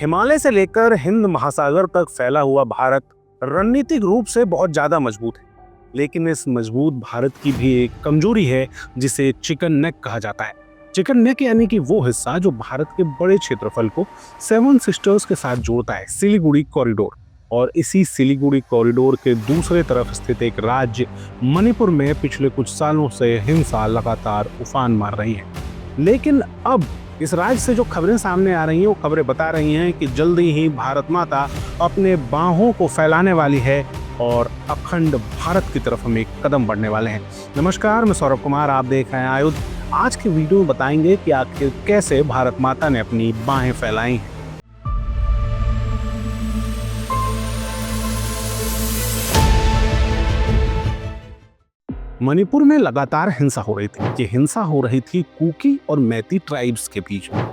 हिमालय से लेकर हिंद महासागर तक फैला हुआ भारत रणनीतिक रूप से बहुत ज्यादा मजबूत है, लेकिन इस मजबूत भारत की भी एक कमजोरी है जिसे चिकन नेक कहा जाता है। चिकन नेक यानी कि वो हिस्सा जो भारत के बड़े क्षेत्रफल को सेवन सिस्टर्स के साथ जोड़ता है, सिलीगुड़ी कॉरिडोर। और इसी सिलीगुड़ी कॉरिडोर के दूसरे तरफ स्थित एक राज्य मणिपुर में पिछले कुछ सालों से हिंसा लगातार उफान मार रही है। लेकिन अब इस राज्य से जो खबरें सामने आ रही हैं वो खबरें बता रही हैं कि जल्दी ही भारत माता अपने बाहों को फैलाने वाली है और अखंड भारत की तरफ हम एक कदम बढ़ने वाले हैं। नमस्कार, मैं सौरभ कुमार, आप देख रहे हैं आयुध। आज के वीडियो में बताएंगे कि आखिर कैसे भारत माता ने अपनी बाहें फैलाई हैं। मणिपुर में लगातार हिंसा हो रही थी। ये हिंसा हो रही थी कुकी और मैती ट्राइब्स के बीच में।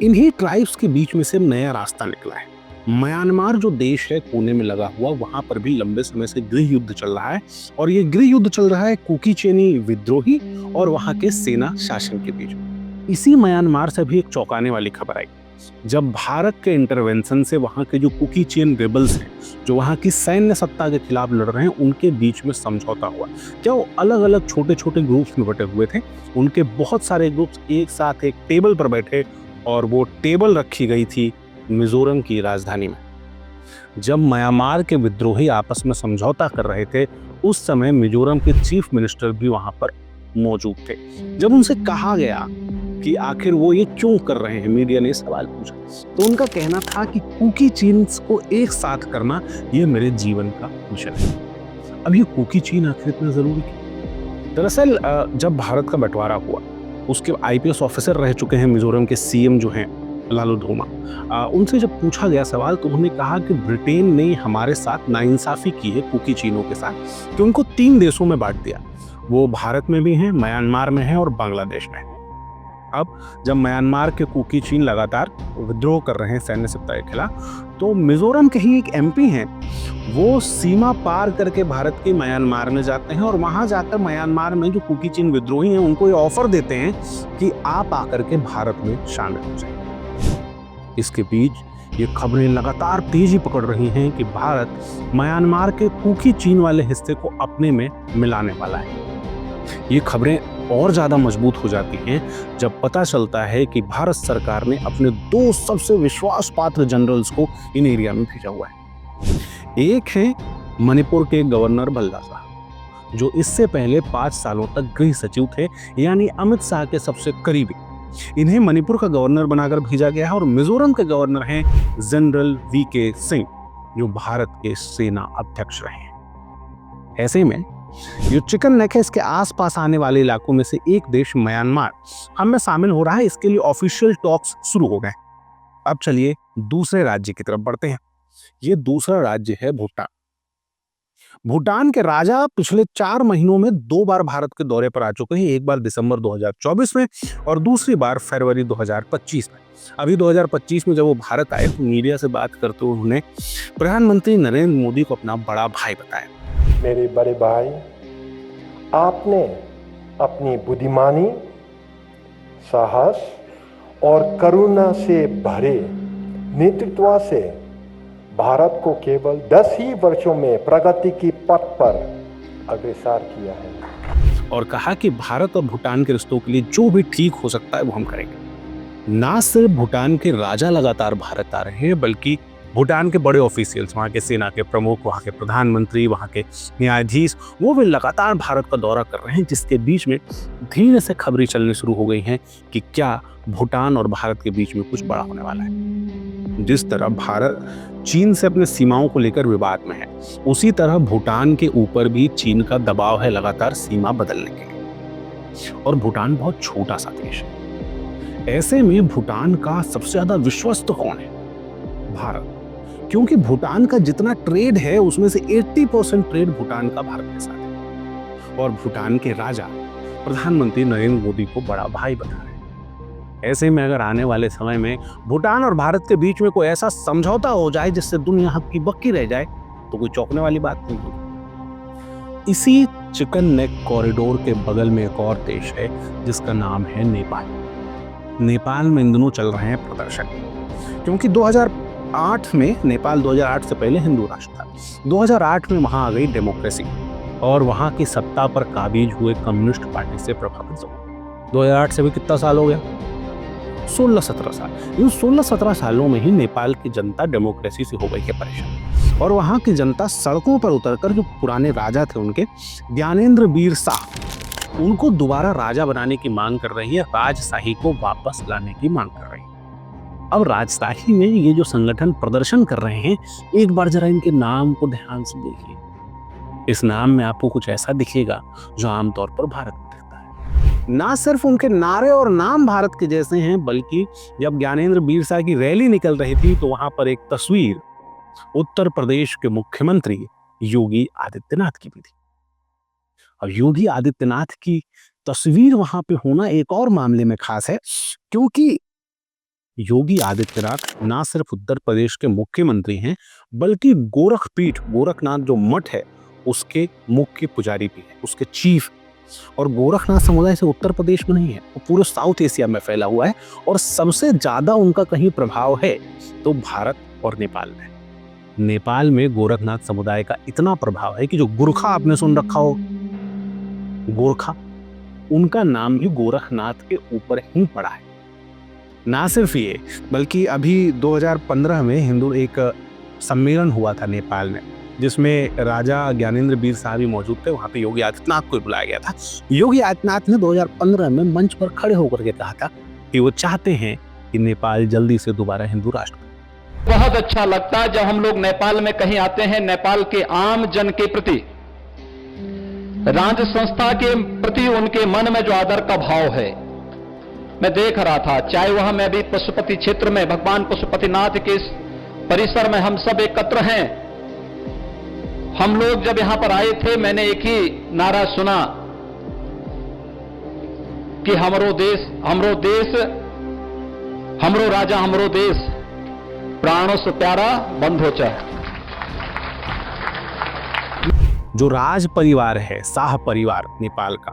इन्हीं ट्राइब्स के बीच में से नया रास्ता निकला है। म्यांमार जो देश है कोने में लगा हुआ, वहां पर भी लंबे समय से गृह युद्ध चल रहा है और ये गृह युद्ध चल रहा है कुकी चेनी विद्रोही और वहां के सेना शासन के बीच। इसी म्यांमार से भी एक चौंकाने वाली खबर आई जब भारत के इंटरवेंशन से वहां के जो कुकी चेन रेबल्स हैं, जो वहां की सैन्य सत्ता के खिलाफ लड़ रहे हैं, उनके बीच में समझौता हुआ। क्या वो अलग अलग छोटे छोटे ग्रुप्स में बटे हुए थे, उनके बहुत सारे ग्रुप्स एक साथ एक टेबल पर बैठे और वो टेबल रखी गई थी मिजोरम की राजधानी में। जब म्यांमार के विद्रोही आपस में समझौता कर रहे थे, उस समय मिजोरम के चीफ मिनिस्टर भी वहां पर मौजूद थे। जब उनसे कहा गया कि आखिर वो ये क्यों कर रहे हैं, मीडिया ने सवाल पूछा, तो उनका कहना था कि कुकी चीन्स को एक साथ करना ये मेरे जीवन का मिशन है। अब ये कुकी चीन आखिर इतना जरूरी क्यों? दरअसल जब भारत का बंटवारा हुआ, उसके आईपीएस ऑफिसर रह चुके हैं मिजोरम के सीएम जो हैं लालू धोमा, उनसे जब पूछा गया सवाल तो उन्होंने कहा कि ब्रिटेन ने हमारे साथ नाइंसाफी की है कुकी चीनों के साथ, कि उनको 3 देशों में बांट दिया। वो भारत में भी हैं, म्यांमार में हैं और बांग्लादेश में। अब जब म्यांमार के कुकी चीन लगातार विद्रोह कर रहे हैं सैन्य सत्ता के खिलाफ, तो मिजोरम के ही एक एमपी हैं, वो सीमा पार करके भारत के म्यांमार में जाते हैं और वहां जाकर म्यांमार में जो कुकी चीन विद्रोही हैं उनको ये ऑफर देते हैं कि आप आकर के भारत में शामिल हो जाए। इसके बीच ये खबरें लगातार तेजी पकड़ रही हैं कि भारत म्यांमार के कुकी चीन वाले हिस्से को अपने में मिलाने वाला है। ये खबरें और ज्यादा मजबूत हो जाती हैं जब पता चलता है कि भारत सरकार ने अपने 2 सबसे विश्वास पात्र जनरल्स को इन एरिया में भेजा हुआ है। एक है मणिपुर के गवर्नर भल्ला साहब, जो इससे पहले 5 सालों तक गृह सचिव थे, यानी अमित शाह के सबसे करीबी। इन्हें मणिपुर का गवर्नर बनाकर भेजा गया है। और मिजोरम के गवर्नर हैं जनरल वीके सिंह, जो भारत के सेना अध्यक्ष रहे हैं। ऐसे में ये चिकन नेक है, इसके आसपास आने वाले इलाकों में से एक देश म्यांमार हम में शामिल हो रहा है। इसके लिए ऑफिशियल टॉक्स शुरू हो गए। अब चलिए दूसरे राज्य की तरफ बढ़ते हैं। ये दूसरा राज्य है भूटान। भूटान के राजा पिछले 4 महीनों में 2 बार भारत के दौरे पर आ चुके हैं। एक बार दिसंबर 2024 में और दूसरी बार फरवरी 2025 में। अभी 2025 में जब वो भारत आए तो मीडिया से बात करते हुए उन्होंने प्रधानमंत्री नरेंद्र मोदी को अपना बड़ा भाई बताया। मेरे बड़े भाई, आपने अपनी बुद्धिमानी, साहस और करुणा से भरे नेतृत्व से भारत को केवल 10 ही वर्षों में प्रगति की पथ पर अग्रसर किया है। और कहा कि भारत और भूटान के रिश्तों के लिए जो भी ठीक हो सकता है वो हम करेंगे। ना सिर्फ भूटान के राजा लगातार भारत आ रहे हैं, बल्कि भूटान के बड़े ऑफिशियल्स, वहाँ के सेना के प्रमुख, वहाँ के प्रधानमंत्री, वहाँ के न्यायाधीश, वो भी लगातार भारत का दौरा कर रहे हैं। जिसके बीच में धीरे से खबरें चलनी शुरू हो गई हैं कि क्या भूटान और भारत के बीच में कुछ बड़ा होने वाला है। जिस तरह भारत चीन से अपने सीमाओं को लेकर विवाद में है, उसी तरह भूटान के ऊपर भी चीन का दबाव है लगातार सीमा बदलने के लिए। और भूटान बहुत छोटा सा देश है। ऐसे में भूटान का सबसे ज्यादा विश्वस्त कौन है? भारत। क्योंकि भूटान का जितना ट्रेड है उसमें से 80% ट्रेड भूटान का भारत के साथ है। और भूटान के राजा प्रधानमंत्री नरेंद्र मोदी को बड़ा भाई बता रहे हैं। ऐसे में अगर आने वाले समय में भूटान और भारत के बीच में कोई ऐसा समझौता हो जाए जिससे दुनिया हक्की बक्की रह जाए, तो कोई चौंकने वाली बात नहीं होगी। इसी चिकन नेक कॉरिडोर के बगल में एक और देश है जिसका नाम है नेपाल। नेपाल में इन दिनों चल रहे हैं प्रदर्शन। क्योंकि 2008 में नेपाल 2008 से पहले हिंदू राष्ट्र था। 2008 में वहां आ गई डेमोक्रेसी और वहां की सत्ता पर काबिज हुए कम्युनिस्ट पार्टी से प्रभावित हो। 2008 से भी कितना साल हो गया? 16-17 साल। इन 16-17 सालों में ही नेपाल की जनता डेमोक्रेसी से हो गई है परेशान और वहां की जनता सड़कों पर उतरकर जो पुराने राजा थे उनके ज्ञानेंद्र वीर शाह उनको दोबारा राजा बनाने की मांग कर रही है, राजशाही को वापस लाने की मांग कर रही है। अब राजशाही में ये जो संगठन प्रदर्शन कर रहे हैं, एक बार जरा इनके नाम को ध्यान से देखिए। इस नाम में आपको कुछ ऐसा दिखेगा जो आमतौर पर भारत में दिखता है। ना सिर्फ उनके नारे और नाम भारत के जैसे हैं, बल्कि जब ज्ञानेंद्र वीर शाह की रैली निकल रही थी तो वहां पर एक तस्वीर उत्तर प्रदेश के मुख्यमंत्री योगी आदित्यनाथ की भी थी। अब योगी आदित्यनाथ की तस्वीर वहां पे होना एक और मामले में खास है, क्योंकि योगी आदित्यनाथ ना सिर्फ उत्तर प्रदेश के मुख्यमंत्री हैं, बल्कि गोरखपीठ, गोरखनाथ जो मठ है उसके मुख्य पुजारी भी हैं, उसके चीफ। और गोरखनाथ समुदाय से उत्तर प्रदेश में नहीं है, वो पूरे साउथ एशिया में फैला हुआ है और सबसे ज्यादा उनका कहीं प्रभाव है तो भारत और नेपाल में। नेपाल में गोरखनाथ समुदाय का इतना प्रभाव है कि जो गोरखा आपने सुन रखा हो, गोरखा, उनका नाम भी गोरखनाथ के ऊपर ही पड़ा है। ना सिर्फ ये, बल्कि अभी 2015 में हिंदू एक सम्मेलन हुआ था नेपाल में, जिसमें राजा ज्ञानेंद्र वीर शाह भी मौजूद थे। वहां पे योगी आदित्यनाथ को बुलाया गया था। योगी आदित्यनाथ ने 2015 में मंच पर खड़े होकर के कहा था कि वो चाहते हैं कि नेपाल जल्दी से दोबारा हिंदू राष्ट्र बने। बहुत अच्छा लगता है जब हम लोग नेपाल में कहीं आते हैं, नेपाल के आम जन के प्रति, राज्य संस्था के प्रति उनके मन में जो आदर का भाव है, मैं देख रहा था। चाहे वहां मैं भी पशुपति क्षेत्र में भगवान पशुपतिनाथ के इस परिसर में हम सब एकत्र हैं। हम लोग जब यहां पर आए थे, मैंने एक ही नारा सुना कि हमरो देश, हमरो देश, हमरो राजा, हमरो देश, प्राणों से प्यारा बंधो चाहे। जो राज परिवार है, शाह परिवार नेपाल का,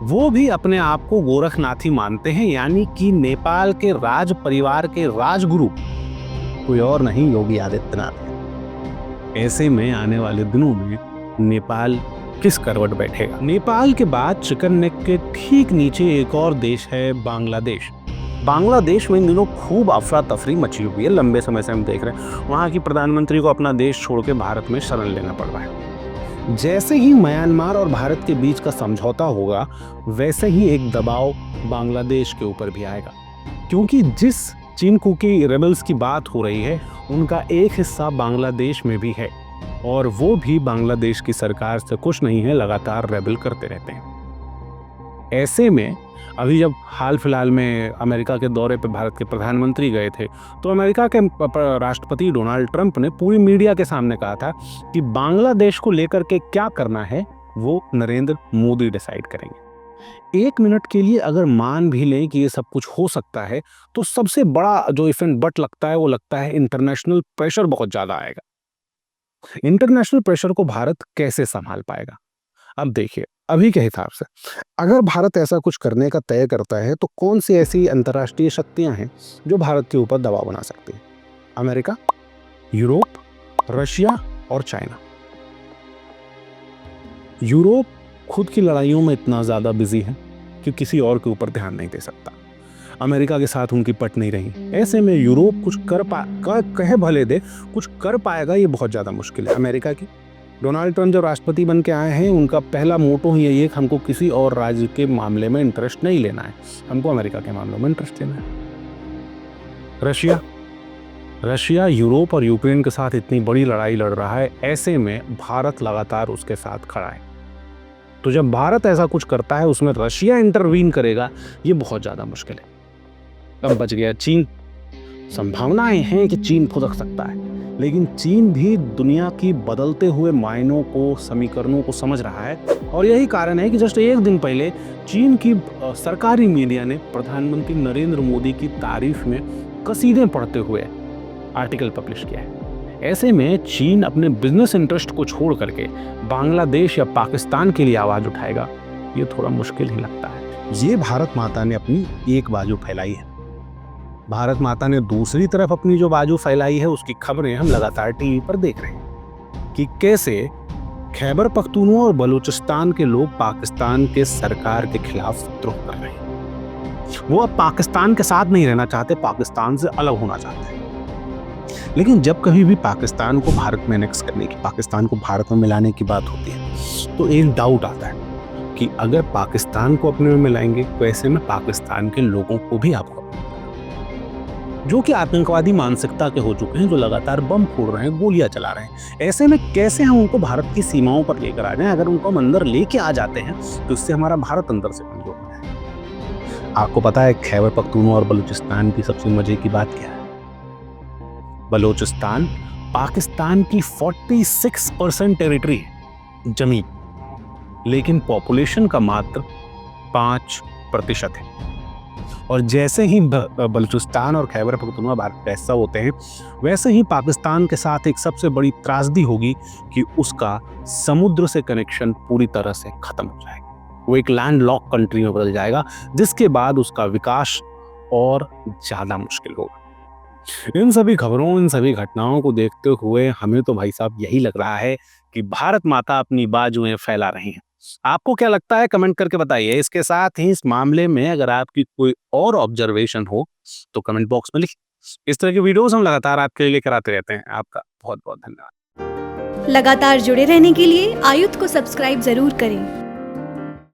वो भी अपने आप को गोरखनाथी मानते हैं, यानी कि नेपाल के राज परिवार के राजगुरु कोई और नहीं, योगी आदित्यनाथ है। ऐसे में आने वाले दिनों में नेपाल किस करवट बैठेगा? नेपाल के बाद चिकन नेक के ठीक नीचे एक और देश है बांग्लादेश। बांग्लादेश में इन दिनों खूब अफरा तफरी मची हुई है, लंबे समय से हम देख रहे हैं। वहाँ की प्रधानमंत्री को अपना देश छोड़ के भारत में शरण लेना पड़ रहा है। जैसे ही म्यांमार और भारत के बीच का समझौता होगा, वैसे ही एक दबाव बांग्लादेश के ऊपर भी आएगा, क्योंकि जिस चिनकू की रेबल्स की बात हो रही है, उनका एक हिस्सा बांग्लादेश में भी है और वो भी बांग्लादेश की सरकार से खुश नहीं है, लगातार रेबल करते रहते हैं। ऐसे में अभी जब हाल फिलहाल में अमेरिका के दौरे पर भारत के प्रधानमंत्री गए थे, तो अमेरिका के राष्ट्रपति डोनाल्ड ट्रंप ने पूरी मीडिया के सामने कहा था कि बांग्लादेश को लेकर के क्या करना है वो नरेंद्र मोदी डिसाइड करेंगे। एक मिनट के लिए अगर मान भी लें कि ये सब कुछ हो सकता है, तो सबसे बड़ा जो इफेक्ट बट लगता है वो लगता है इंटरनेशनल प्रेशर बहुत ज्यादा आएगा। इंटरनेशनल प्रेशर को भारत कैसे संभाल पाएगा? अब देखिए, अभी के हिसाब से अगर भारत ऐसा कुछ करने का तय करता है, तो कौन सी ऐसी अंतर्राष्ट्रीय शक्तियां हैं जो भारत के ऊपर दबाव बना सकती हैं? अमेरिका, यूरोप, रशिया और चाइना। यूरोप खुद की लड़ाइयों में इतना ज़्यादा बिजी है कि किसी और के ऊपर ध्यान नहीं दे सकता। अमेरिका के साथ उनकी पट नहीं रही। ऐसे में यूरोप कुछ कहे भले दे, कुछ कर पाएगा ये बहुत ज़्यादा मुश्किल है। अमेरिका की डोनाल्ड ट्रंप जब राष्ट्रपति बन के आए हैं, उनका पहला मोटो ही यही है कि हमको किसी और राज्य के मामले में इंटरेस्ट नहीं लेना है, हमको अमेरिका के मामलों में इंटरेस्ट लेना है। रशिया यूरोप और यूक्रेन के साथ इतनी बड़ी लड़ाई लड़ रहा है, ऐसे में भारत लगातार उसके साथ खड़ा है। तो जब भारत ऐसा कुछ करता है, उसमें रशिया इंटरवीन करेगा, ये बहुत ज़्यादा मुश्किल है। अब बच गया चीन। संभावनाएं हैं कि चीन फुदक सकता है, लेकिन चीन भी दुनिया की बदलते हुए मायनों को, समीकरणों को समझ रहा है। और यही कारण है कि जस्ट एक दिन पहले चीन की सरकारी मीडिया ने प्रधानमंत्री नरेंद्र मोदी की तारीफ में कसीदे पढ़ते हुए आर्टिकल पब्लिश किया है। ऐसे में चीन अपने बिजनेस इंटरेस्ट को छोड़ करके बांग्लादेश या पाकिस्तान के लिए आवाज उठाएगा, ये थोड़ा मुश्किल ही लगता है। ये भारत माता ने अपनी एक बाजू फैलाई है। भारत माता ने दूसरी तरफ अपनी जो बाजू फैलाई है उसकी खबरें हम लगातार टीवी पर देख रहे हैं कि कैसे खैबर पख्तूनख्वा और बलूचिस्तान के लोग पाकिस्तान के सरकार के खिलाफ विद्रोह कर रहे हैं। वो अब पाकिस्तान के साथ नहीं रहना चाहते, पाकिस्तान से अलग होना चाहते हैं। लेकिन जब कभी भी पाकिस्तान को भारत में एनेक्स करने की, पाकिस्तान को भारत में मिलाने की बात होती है तो एक डाउट आता है कि अगर पाकिस्तान को अपने में मिलाएंगे तो ऐसे में पाकिस्तान के लोगों को भी आपको, जो कि आतंकवादी मानसिकता के हो चुके हैं, जो लगातार बम फोड़ रहे हैं, गोलियां चला रहे हैं, ऐसे में कैसे हम उनको भारत की सीमाओं पर लेकर आ जाएं? अगर उनको हम अंदर लेके आ जाते हैं तो इससे हमारा भारत अंदर से कमजोर हो जाएगा। आपको पता है खैबर पख्तूनख्वा और बलूचिस्तान की सबसे मजे की बात क्या है? बलूचिस्तान पाकिस्तान की 46% टेरिटरी है, जमीन, लेकिन पॉपुलेशन का मात्र 5% है। और जैसे ही बलूचिस्तान और खैबर पख्तूनख्वा भारत का हिस्सा होते हैं, वैसे ही पाकिस्तान के साथ एक सबसे बड़ी त्रासदी होगी कि उसका समुद्र से कनेक्शन पूरी तरह से खत्म हो जाएगा। वो एक लैंड लॉक कंट्री में बदल जाएगा, जिसके बाद उसका विकास और ज्यादा मुश्किल होगा। इन सभी खबरों, इन सभी घटनाओं को देखते हुए हमें तो भाई साहब यही लग रहा है कि भारत माता अपनी बाजुएं फैला रही हैं। आपको क्या लगता है? कमेंट करके बताइए। इसके साथ ही इस मामले में अगर आपकी कोई और ऑब्जर्वेशन हो तो कमेंट बॉक्स में लिखिए। इस तरह की वीडियोस हम लगातार आपके लिए लेकर आते रहते हैं। आपका बहुत बहुत धन्यवाद। लगातार जुड़े रहने के लिए आयुक्त को सब्सक्राइब जरूर करें।